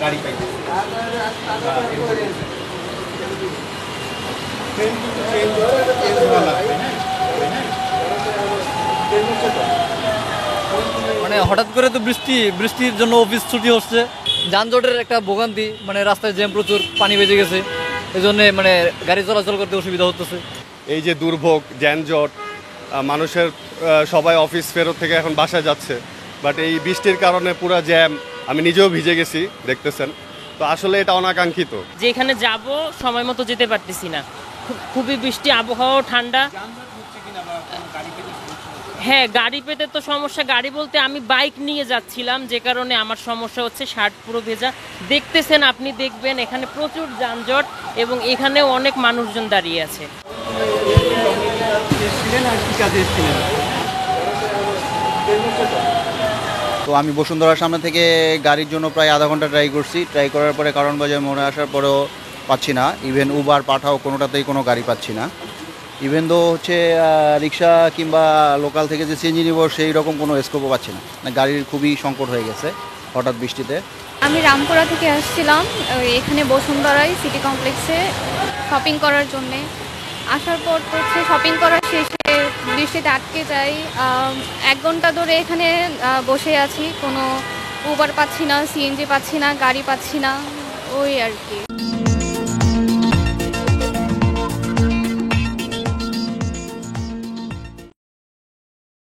গাড়ি পাইতেছি বা ট্রেন কিন্তু চেঞ্জ হওয়া লাগবে। মানে হঠাৎ করে তো বৃষ্টির জন্য অফিস ছুটি হচ্ছে, যানজটের একটা ভোগান্তি, মানে রাস্তায় জ্যাম প্রচুর, পানি বেজে গেছে, এই জন্যে মানে গাড়ি চলাচল করতে অসুবিধা হতেছে। এই যে দুর্ভোগ, যানজট, মানুষের সবাই অফিস ফেরত থেকে এখন বাসায় যাচ্ছে, বাট এই বৃষ্টির কারণে পুরো জ্যাম, আমি নিজেও ভিজে গেছি দেখতেছেন। তো আসলে এটা অনাকাঙ্ক্ষিত। যেখানে যাব সময় মতো যেতে পারতেছি না, খুবই বৃষ্টি, আবহাওয়া ঠান্ডা। হ্যাঁ, গাড়ি পেতে তো সমস্যা। গাড়ি বলতে আমি বাইক নিয়ে যাচ্ছিলাম, যে কারণে আমার সমস্যা হচ্ছে, শার্ট পুরো ভেজা। দেখতেছেন, আপনি দেখবেন এখানে প্রচুর যানজট এবং এখানেও অনেক মানুষজন দাঁড়িয়ে আছে। তো আমি বসুন্ধরার সামনে থেকে গাড়ির জন্য প্রায় আধা ঘন্টা ট্রাই করছি। ট্রাই করার পরে কারণ বাজার মোড়ে আসার পরেও পাচ্ছি না। ইভেন উবার পাঠাও কোনোটাতেই কোনো গাড়ি পাচ্ছি না। ইভেন তো হচ্ছে রিক্সা কিংবা লোকাল থেকে যে সিএনজি নিব সেই রকম কোনো স্কোপও পাচ্ছি না। গাড়ির খুবই সংকট হয়ে গেছে হঠাৎ বৃষ্টিতে। আমি রামপুরা থেকে আসছিলাম এখানে বসুন্ধরায় সিটি কমপ্লেক্সে শপিং করার জন্যে। আসার পর তো হচ্ছে শপিং করার শেষে বৃষ্টিতে আটকে যাই। 1 ঘন্টা ধরে এখানে বসে আছি, কোনো উবার পাচ্ছি না, সিএনজি পাচ্ছি না, গাড়ি পাচ্ছি না, ওই আর কি।